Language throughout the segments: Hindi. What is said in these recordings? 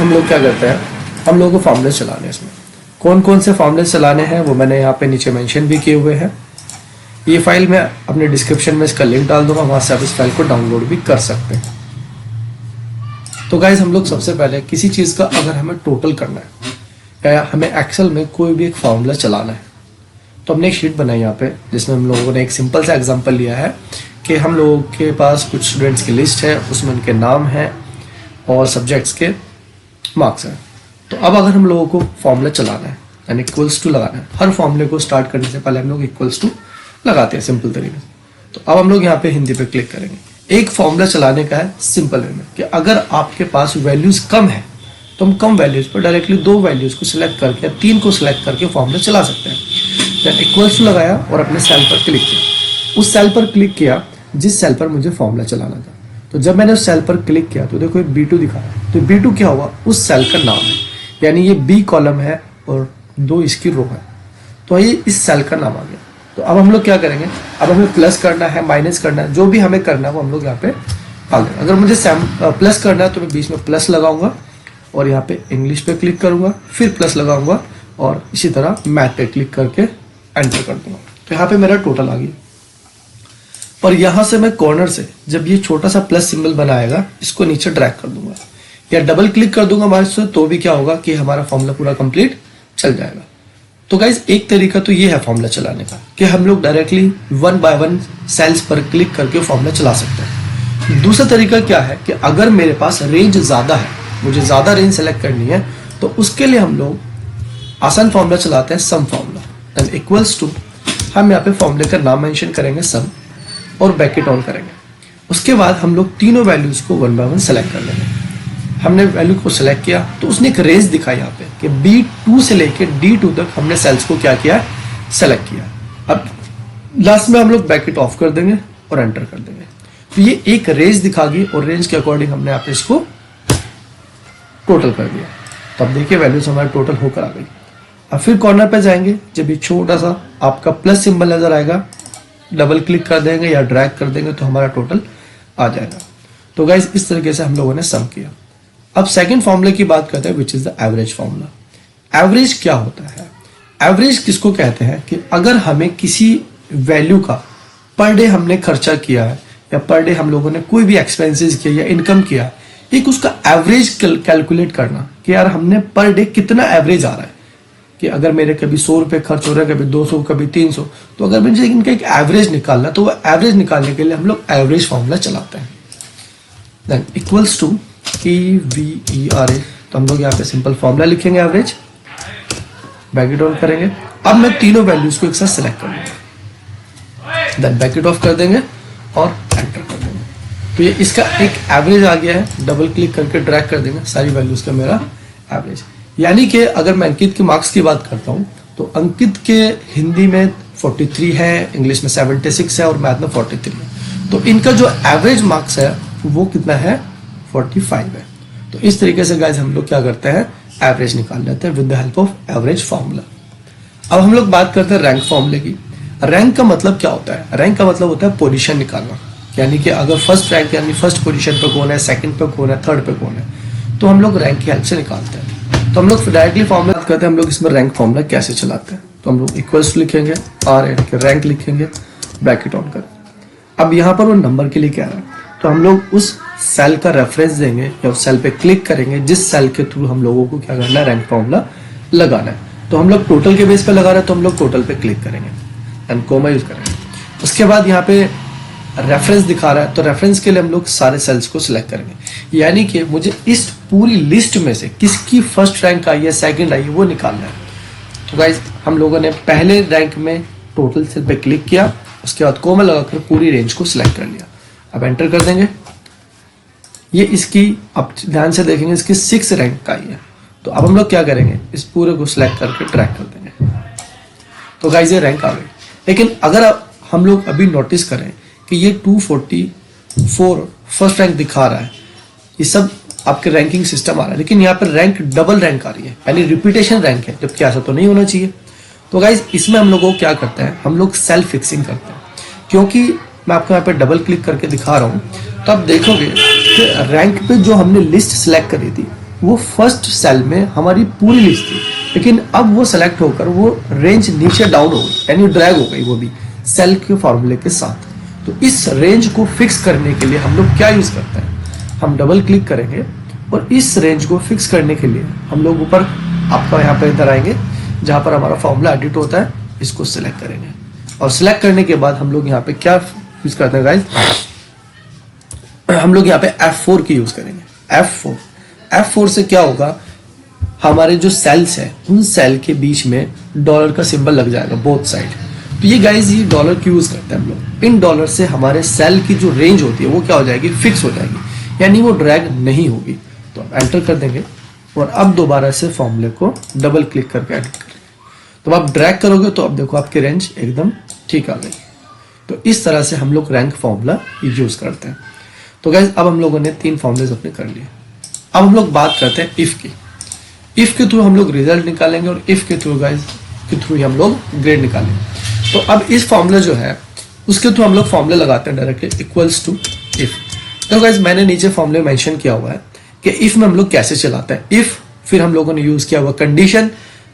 हम लोग क्या करते हैं, हम लोगों को फॉर्मूले चलाने हैं। इसमें कौन कौन से फॉर्मूले चलाने हैं वो मैंने यहाँ पे नीचे मेंशन भी किए हुए हैं। ये फाइल मैं अपने डिस्क्रिप्शन में इसका लिंक डाल दूंगा, वहां से आप इस फाइल को डाउनलोड भी कर सकते हैं। तो गाइज हम लोग सबसे पहले किसी चीज का अगर हमें टोटल करना है या हमें एक्सेल में कोई भी एक फॉर्मूला चलाना है, तो हमने एक शीट बनाई यहाँ पे, जिसमें हम लोगों ने एक सिंपल सा एग्जांपल लिया है कि हम लोगों के पास कुछ स्टूडेंट्स की लिस्ट है, उसमें उनके नाम है और सब्जेक्ट्स के मार्क्स हैं। तो अब अगर हम लोगों को फॉर्मूला चलाना है यानी इक्वल्स टू लगाना है, हर फॉर्मूले को स्टार्ट करने से पहले हम लोग इक्वल्स टू लगाते हैं सिंपल तरीके से। तो अब हम लोग यहाँ पे हिंदी पे क्लिक करेंगे। एक फॉर्मूला चलाने का है सिंपल वे में कि अगर आपके पास वैल्यूज कम है तो हम कम वैल्यूज पर डायरेक्टली 2 वैल्यूज को सिलेक्ट करके 3 को सिलेक्ट करके फॉर्मूला चला सकते हैं। देन इक्वल्स टू लगाया और अपने सेल पर क्लिक किया। उस सेल पर क्लिक किया जिस सेल पर मुझे फॉर्मूला चलाना था। तो जब मैंने उस सेल पर क्लिक किया तो देखो B2 दिखा रहा है। तो B2 क्या हुआ, उस सेल का नाम है, यानी ये B कॉलम है और 2 इसकी रो है, तो ये इस सेल का नाम आ गया। तो अब हम लोग क्या करेंगे, अब हमें प्लस करना है, माइनस करना है, जो भी हमें करना है वो हम लोग यहाँ पे डाल देंगे। अगर मुझे प्लस करना है तो मैं बीच में प्लस लगाऊंगा और यहाँ पे इंग्लिश पे क्लिक करूंगा, फिर प्लस लगाऊंगा और इसी तरह मैथ पे क्लिक करके एंटर कर दूंगा। तो यहाँ पे मेरा टोटल आ गया। और यहाँ से मैं कॉर्नर से जब ये छोटा सा प्लस सिंबल बनाएगा इसको नीचे ड्रैग कर दूंगा या डबल क्लिक कर दूंगा माउस से, तो भी क्या होगा कि हमारा फॉर्मूला पूरा कंप्लीट चल जाएगा। तो गाइज एक तरीका तो ये है फॉर्मूला चलाने का कि हम लोग डायरेक्टली 1 बाय 1 सेल्स पर क्लिक करके फॉर्मूला चला सकते हैं। दूसरा तरीका क्या है कि अगर मेरे पास रेंज ज्यादा है, मुझे ज्यादा रेंज सेलेक्ट करनी है, तो उसके लिए हम लोग आसान फॉर्मूला चलाते हैं, some formula. Then equals to, हम यहाँ पे फॉर्मूले का नाम मेंशन करेंगे सम और ब्रैकेट ऑन करेंगे। उसके बाद हम लोग तीनों वैल्यूज को 1 बाय 1 सेलेक्ट कर लेंगे। हमने वैल्यू को सिलेक्ट किया तो उसने एक रेंज दिखाई यहाँ पे कि B2 से लेके D2 तक हमने सेल्स को क्या किया, सेलेक्ट किया। अब लास्ट में हम लोग ब्रैकेट ऑफ कर देंगे और एंटर कर देंगे। तो ये एक रेंज दिखा गई और रेंज के अकॉर्डिंग हमने यहाँ पे इसको टोटल कर दिया। तो अब देखिए वैल्यूज हमारे टोटल होकर आ गई। अब फिर कॉर्नर पे जाएंगे, जब ये छोटा सा आपका प्लस सिंबल नजर आएगा, डबल क्लिक कर देंगे या ड्रैग कर देंगे तो हमारा टोटल आ जाएगा। तो गाइज इस तरीके से हम लोगों ने सम किया। अब सेकंड फॉर्मूले की बात करते हैं, which is the average formula. Average क्या होता है, एवरेज किसको कहते हैं कि अगर हमें किसी वैल्यू का पर डे हमने खर्चा किया है या पर डे हम लोगों ने कोई भी एक्सपेंसेस किया या इनकम किया, एक उसका एवरेज कैलकुलेट करना कि यार हमने पर डे कितना एवरेज आ रहा है, कि अगर मेरे कभी 100 रुपए खर्च हो रहा है, कभी 200, कभी 300, तो अगर मुझे इनका एक एवरेज निकालना, तो वो एवरेज निकालने के लिए हम लोग एवरेज फॉर्मूला चलाते हैं। देन इक्वल्स टू EVERA, तो हम लोग यहाँ पे सिंपल फॉर्मूला लिखेंगे एवरेज, ब्रैकेट ऑन करेंगे। अब मैं तीनों वैल्यूज को एक साथ सेलेक्ट कर लूंगा, देन ब्रैकेट ऑफ कर देंगे और एंटर कर देंगे। तो ये इसका एक एवरेज आ गया है। डबल क्लिक करके ड्रैग कर देंगे, सारी वैल्यूज का मेरा एवरेज। यानी कि अगर मैं अंकित के मार्क्स की बात करता हूँ तो अंकित के हिंदी में 43 है, इंग्लिश में 76 है और मैथ में 43 है। तो इनका जो एवरेज मार्क्स है वो कितना है, 45 है। तो इस तरीके से गाइज हम लोग क्या करते हैं, एवरेज निकाल लेते हैं with the help of average formula. अब हम लोग बात करते हैं रैंक फॉर्मूले की। रैंक का मतलब क्या होता है, रैंक का मतलब होता है पोजीशन निकालना, यानी कि अगर फर्स्ट रैंक यानी फर्स्ट पोजीशन पे कौन है, सेकंड पे कौन है, थर्ड पे कौन है, तो हम लोग रैंक की हेल्प से निकालते हैं। तो हम लोग डायरेक्टली फॉर्मूला करते हैं, हम लोग इसमें रैंक फॉर्मूला कैसे चलाते हैं। तो हम लोग इक्वल्स टू लिखेंगे और रैंक लिखेंगे, ब्रैकेट ऑन कर। अब यहाँ पर वो नंबर के लिए क्या है, तो हम लोग उस सेल का रेफरेंस देंगे या उस सेल पे क्लिक करेंगे जिस सेल के थ्रू हम लोगों को क्या करना है, रैंक फॉर्मूला लगाना है। तो हम लोग टोटल के बेस पे लगा रहे हैं तो हम लोग टोटल पे क्लिक करेंगे एंड कोमा यूज करेंगे। उसके बाद यहाँ पे रेफरेंस दिखा रहा है तो रेफरेंस के लिए हम लोग सारे सेल्स को सिलेक्ट करेंगे, यानी कि मुझे इस पूरी लिस्ट में से किसकी फर्स्ट रैंक आई है, सेकंड आई है, वो निकालना है। तो गाइज हम लोगों ने पहले रैंक में टोटल सेल पे क्लिक किया, उसके बाद कोमा लगाकर पूरी रेंज को सिलेक्ट कर लिया। अब एंटर कर देंगे। ये इसकी, अब ध्यान से देखेंगे, इसकी 6 रैंक का ही है। तो अब हम लोग क्या करेंगे, इस पूरे को सिलेक्ट करके ट्रैक कर देंगे। तो गाइज ये रैंक आ गई। लेकिन अगर हम लोग अभी नोटिस करें कि ये 244 फर्स्ट रैंक दिखा रहा है, ये सब आपके रैंकिंग सिस्टम आ रहा है, लेकिन यहाँ पर रैंक डबल रैंक आ रही है, यानी रिपीटेशन रैंक है, जबकि ऐसा तो नहीं होना चाहिए। तो गाइज इसमें हम लोगों को क्या करते हैं, हम लोग सेल्फ फिक्सिंग करते हैं। क्योंकि मैं आपको यहाँ पे डबल क्लिक करके दिखा रहा हूँ, तो आप देखोगे कि रैंक पे जो हमने लिस्ट सिलेक्ट करी थी वो फर्स्ट सेल में हमारी पूरी लिस्ट थी, लेकिन अब वो सेलेक्ट होकर वो रेंज नीचे डाउन हो गई, यानी ड्रैग हो गई, वो भी सेल के फॉर्मूले के साथ। तो इस रेंज को फिक्स करने के लिए हम लोग क्या यूज करते हैं, हम डबल क्लिक करेंगे और इस रेंज को फिक्स करने के लिए हम लोग ऊपर आपका यहाँ पे इधर आएंगे जहां पर हमारा फॉर्मूला एडिट होता है, इसको सिलेक्ट करेंगे और सिलेक्ट करने के बाद हम लोग यहाँ पे क्या यूज करते हैं गाइस, हम लोग यहाँ पे F4 की यूज करेंगे। F4 से क्या होगा, हमारे जो सेल्स है उन सेल के बीच में डॉलर का सिंबल लग जाएगा बोथ साइड। तो ये गाइस ये डॉलर की यूज करते हैं हम लोग। इन डॉलर से हमारे सेल की जो रेंज होती है वो क्या हो जाएगी, फिक्स हो जाएगी, यानी वो ड्रैग नहीं होगी। तो आप एंटर कर देंगे और अब दोबारा से फॉर्मूले को डबल क्लिक करके एडिट करेंगे। तो आप ड्रैग करोगे तो अब देखो आपकी रेंज एकदम ठीक आ गई। तो इस तरह से हम लोग रैंक फॉर्मूला यूज करते हैं। तो गाइस अब हम लोगों ने 3 फॉर्मूलेज अपने कर लिए। अब हम लोग बात करते हैं इफ की। इफ के थ्रू हम लोग रिजल्ट निकालेंगे और इफ के थ्रू गाइस के थ्रू ही हम लोग ग्रेड निकालेंगे। तो अब इस फॉर्मूला जो है उसके थ्रू हम लोग फॉर्मूला लगाते हैं डायरेक्टली इक्वल्स टू इफ। तो गाइस मैंने नीचे फॉर्मूले मेंशन किया हुआ है कि इफ में हम लोग कैसे चलाते हैं। इफ, फिर हम लोगों ने यूज किया हुआ कंडीशन,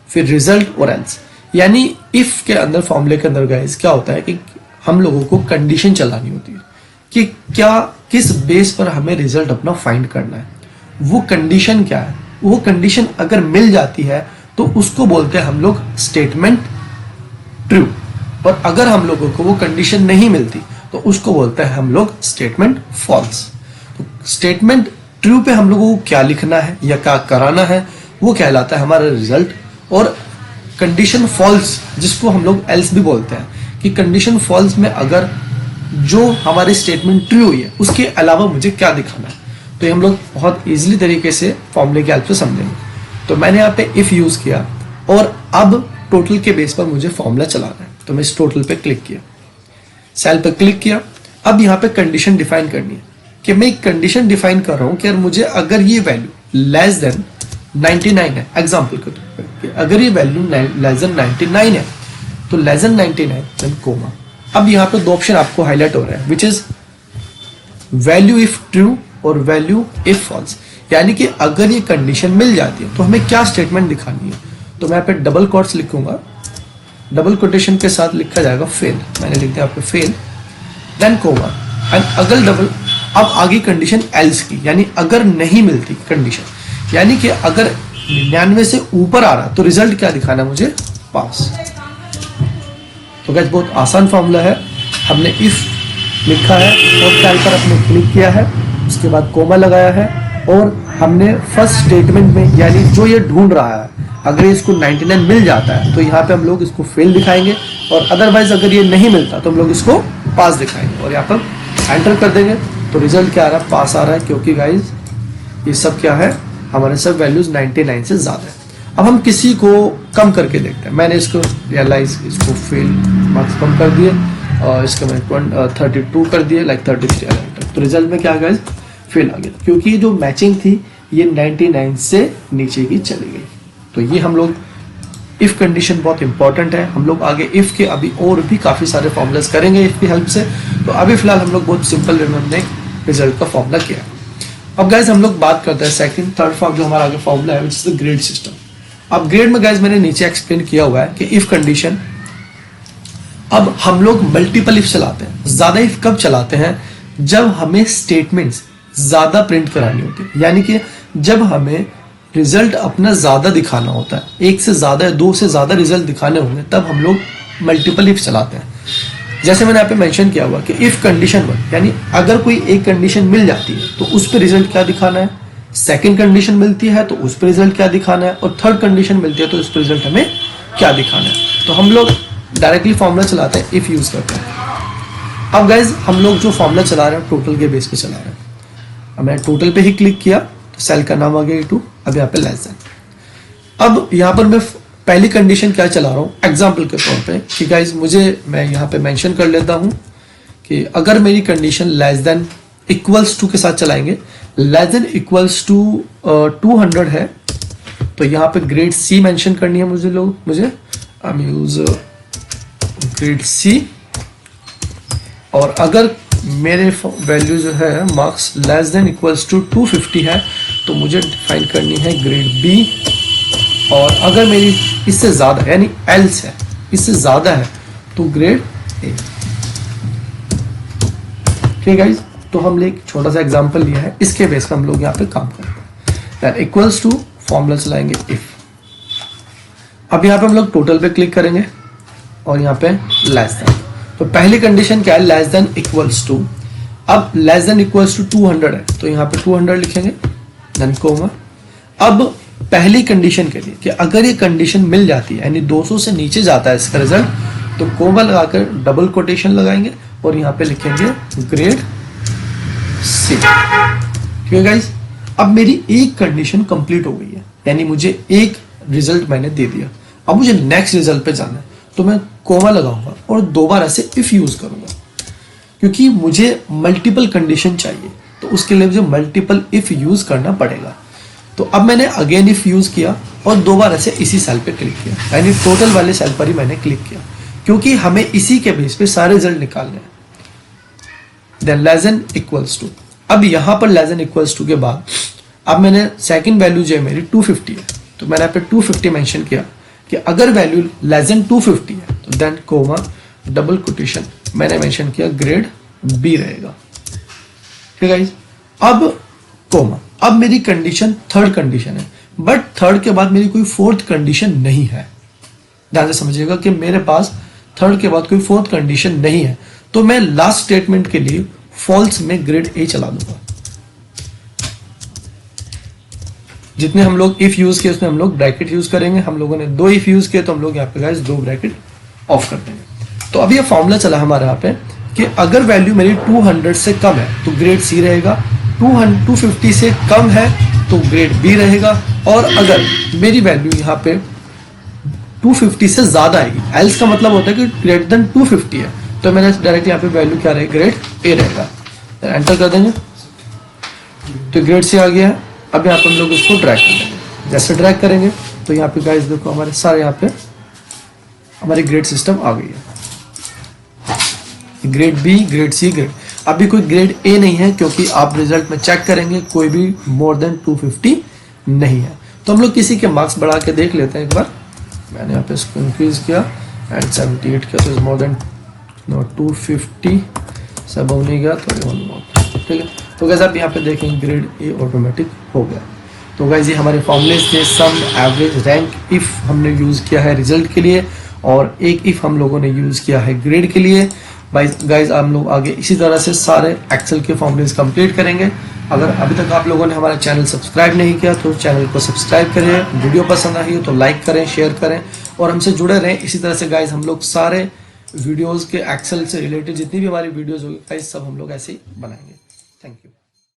फिर रिजल्ट और एल्स। यानी इफ के अंदर फॉर्मूले के अंदर गाइस क्या होता है कि हम लोगों को कंडीशन चलानी होती है कि क्या किस बेस पर हमें रिजल्ट अपना फाइंड करना है। वो कंडीशन क्या है, वो कंडीशन अगर मिल जाती है तो उसको बोलते हैं हम लोग स्टेटमेंट ट्रू, और अगर हम लोगों को वो कंडीशन नहीं मिलती तो उसको बोलते हैं हम लोग स्टेटमेंट फॉल्स। तो स्टेटमेंट ट्रू पे हम लोगों को क्या लिखना है या क्या कराना है वो कहलाता है हमारा रिजल्ट, और कंडीशन फॉल्स जिसको हम लोग एल्स भी बोलते हैं कि कंडीशन फॉल्स में अगर जो हमारी स्टेटमेंट ट्रू हुई है उसके अलावा मुझे क्या दिखाना है। तो ये हम लोग बहुत इजीली तरीके से फॉर्मूले की हेल्प से समझेंगे। तो मैंने यहाँ पे इफ यूज किया और अब टोटल के बेस पर मुझे फॉर्मूला चलाना है। तो मैं इस टोटल पे क्लिक किया, सेल पे क्लिक किया। अब यहाँ पे कंडीशन डिफाइन करनी है कि मैं एक कंडीशन डिफाइन कर रहा हूँ कि यार मुझे अगर ये वैल्यू लेस देन 99 है, एग्जाम्पल के तौर पर अगर ये वैल्यू लेस देन 99 है तो लेस देन 99 देन कोमा। अब यहाँ पे 2 ऑप्शन आपको हाईलाइट हो रहा है which is value if true और वैल्यू इफ फॉल्स। यानी कि अगर ये कंडीशन मिल जाती है तो हमें क्या स्टेटमेंट दिखानी है। तो मैं यहाँ पे डबल कोट्स लिखूंगा, डबल कोटेशन के साथ लिखा जाएगा फेल, मैंने लिख दिया आपको फेल, देन कोमा एंड अगर डबल। अब आगे कंडीशन एल्स की, यानी अगर नहीं मिलती कंडीशन, यानी कि अगर 99 से ऊपर आ रहा तो रिजल्ट क्या दिखाना है मुझे, पास। तो गाइस बहुत आसान फॉर्मूला है। हमने इफ लिखा है और सेल पर अपने क्लिक किया है, उसके बाद कोमा लगाया है और हमने फर्स्ट स्टेटमेंट में यानी जो ये ढूंढ रहा है अगर इसको 99 मिल जाता है तो यहाँ पे हम लोग इसको फेल दिखाएंगे, और अदरवाइज अगर ये नहीं मिलता तो हम लोग इसको पास दिखाएंगे और यहाँ पर एंटर कर देंगे। तो रिजल्ट क्या आ रहा है, पास आ रहा है, क्योंकि गाइज ये सब क्या है, हमारे सब वैल्यूज 99 से ज्यादा है। अब हम किसी को कम करके देखते हैं। मैंने इसको रियलाइज इसको फेल मार्क्स कम कर दिए और इसका मैंने 32 कर दिए, लाइक 33। तो रिजल्ट में क्या गाइज फेल आ गया, क्योंकि जो मैचिंग थी ये 99 से नीचे की चली गई। तो ये हम लोग इफ कंडीशन बहुत इंपॉर्टेंट है। हम लोग आगे इफ के अभी और भी काफी सारे फॉर्मूलाज करेंगे इफ की हेल्प से। तो अभी फिलहाल हम लोग बहुत सिंपल वे में हमने रिजल्ट का फॉर्मूला किया। अब गाइज हम लोग बात करते हैं सेकंड थर्ड फॉर्म जो हमारा आगे फॉर्मूला है, which is the grade system. अब ग्रेड में गाइज मैंने नीचे एक्सप्लेन किया हुआ है कि इफ कंडीशन, अब हम लोग मल्टीपल इफ चलाते हैं। ज्यादा इफ कब चलाते हैं, जब हमें स्टेटमेंट्स ज्यादा प्रिंट करानी होती है, यानी कि जब हमें रिजल्ट अपना ज्यादा दिखाना होता है, एक से ज्यादा या 2 से ज्यादा रिजल्ट दिखाने होंगे, तब हम लोग मल्टीपल इफ चलाते हैं। जैसे मैंने यहाँ पे मेंशन किया हुआ कि इफ कंडीशन 1, यानी अगर कोई एक कंडीशन मिल जाती है तो उस पर रिजल्ट क्या दिखाना है, सेकंड कंडीशन मिलती है तो उस पर रिजल्ट क्या दिखाना है, और थर्ड कंडीशन मिलती है तो उस पर रिजल्ट हमें क्या दिखाना है। तो हम लोग डायरेक्टली फॉर्मूला चलाते हैं, इफ यूज करते हैं। अब गाइज हम लोग जो फॉर्मूला चला रहे हैं टोटल के बेस पे चला रहे हैं। अब मैंने टोटल पे ही क्लिक किया तो सेल का नाम आ गया E2, अब यहाँ पे लेस देन। अब यहाँ पर मैं पहली कंडीशन क्या चला रहा हूँ एग्जाम्पल के तौर पे कि गाइज मैं यहाँ पे मेंशन कर लेता हूँ कि अगर मेरी condition less than equals to के साथ चलाएंगे, लेस देन इक्वल्स टू 200 है तो यहाँ पे ग्रेड सी मेंशन करनी है मुझे यूज ग्रेड सी। और अगर मेरे वैल्यू जो है marks less than equals to 250 है तो मुझे डिफाइन करनी है ग्रेड बी, और अगर मेरी इससे ज़्यादा यानी एल्स है, इससे ज़्यादा है तो ग्रेड ए। ठीक गाइज, तो हमने एक छोटा सा एग्जांपल लिया है, इसके बेस पर हम लोग यहाँ पे काम करते हैं। इक्वल्स टू फॉर्मूला चलाएंगे इफ। अब यहाँ पे हम लोग टोटल पे क्लिक करेंगे और यहाँ पे लेस देन। तो पहली कंडीशन क्या है, लेस देन इक्वल्स टू। अब लेस देन इक्वल्स टू 200 है तो यहाँ पे 200 लिखेंगे, देन कोमा। अब पहली कंडीशन के लिए कि अगर ये कंडीशन मिल जाती है यानी 200 से नीचे जाता है इसका रिजल्ट, तो कोमा लगाकर डबल कोटेशन लगाएंगे और यहाँ पे लिखेंगे ग्रेड सी। ठीक है गाइस, अब मेरी एक कंडीशन कंप्लीट हो गई है, यानी मुझे एक रिजल्ट मैंने दे दिया। अब मुझे नेक्स्ट रिजल्ट पे जाना है तो मैं कोमा लगाऊंगा और दोबारा से इफ यूज करूंगा, क्योंकि मुझे मल्टीपल कंडीशन चाहिए तो उसके लिए मुझे मल्टीपल इफ यूज करना पड़ेगा। तो अब मैंने अगेन इफ यूज किया और दोबारा से इसी सेल पे क्लिक किया, यानी टोटल वाले सेल पर ही मैंने क्लिक किया, क्योंकि हमें इसी के बेस पे सारे रिजल्ट निकालने हैं। Then less than equals to. अब यहां पर लेस देन इक्वल्स टू के बाद अब मैंने सेकंड वैल्यू जो है मेरी 250 है, तो मैंने यहाँ पे 250 मेंशन किया कि अगर वैल्यू लेस देन 250 है तो देन कोमा डबल कोटेशन मैंने मेंशन किया ग्रेड बी रहेगा। ठीक है गाइस, अब कोमा। अब मेरी कंडीशन थर्ड कंडीशन है, बट थर्ड के बाद मेरी कोई फोर्थ कंडीशन नहीं है। ध्यान से समझिएगा कि मेरे पास थर्ड के बाद कोई फोर्थ कंडीशन नहीं है, तो मैं लास्ट स्टेटमेंट के लिए फॉल्स में ग्रेड ए चला दूंगा। जितने हम लोग इफ यूज किए उसमें हम लोग ब्रैकेट यूज करेंगे। हम लोगों ने 2 इफ यूज किए तो हम लोग यहाँ पे गाइस 2 ब्रैकेट ऑफ कर देंगे। तो अब ये फॉर्मूला चला हमारे यहाँ पे कि अगर वैल्यू मेरी 200 से कम है तो ग्रेड सी रहेगा, 250 से कम है तो ग्रेड बी रहेगा, और अगर मेरी वैल्यू यहाँ पे 250 से ज्यादा आएगी, एल्स का मतलब होता है कि ग्रेटर देन 250 है, तो मैंने डायरेक्ट यहाँ पे वैल्यू क्या रहेगा, ग्रेड ए रहेगा। एंटर कर देंगे तो ग्रेड सी आ गया है। अब यहाँ पे हम लोग इसको ड्रैग कर देंगे। जैसे ड्रैग करेंगे तो यहाँ पे गाइस देखो हमारे सारे यहाँ पे हमारी ग्रेड सिस्टम आ गई है, grade B, grade C, grade. अभी कोई ग्रेड ए नहीं है क्योंकि आप रिजल्ट में चेक करेंगे कोई भी मोर देन 250 नहीं है। तो हम लोग किसी के मार्क्स बढ़ा के देख लेते हैं एक बार। मैंने यहाँ पे इसको इंक्रीज किया एंड 78 किया, तो इज मोर देन 250 सब नहीं गया तो ठीक है। तो गाइस आप यहाँ पे देखेंगे ग्रेड ए ऑटोमेटिक हो गया। तो गाइस ये हमारे फॉर्मूलेज के सम, एवरेज, रैंक, इफ हमने यूज किया है रिजल्ट के लिए, और एक इफ हम लोगों ने यूज किया है ग्रेड के लिए। गाइस हम लोग आगे इसी तरह से सारे एक्सेल के फॉर्मूलेज कंप्लीट करेंगे। अगर अभी तक आप लोगों ने हमारा चैनल सब्सक्राइब नहीं किया तो चैनल को सब्सक्राइब करें, वीडियो पसंद आई हो तो लाइक करें, शेयर करें और हमसे जुड़े रहें। इसी तरह से गाइस हम लोग सारे वीडियोस के एक्सेल से रिलेटेड जितनी भी हमारी वीडियोस होगी गाइस सब हम लोग ऐसे ही बनाएंगे। Thank you.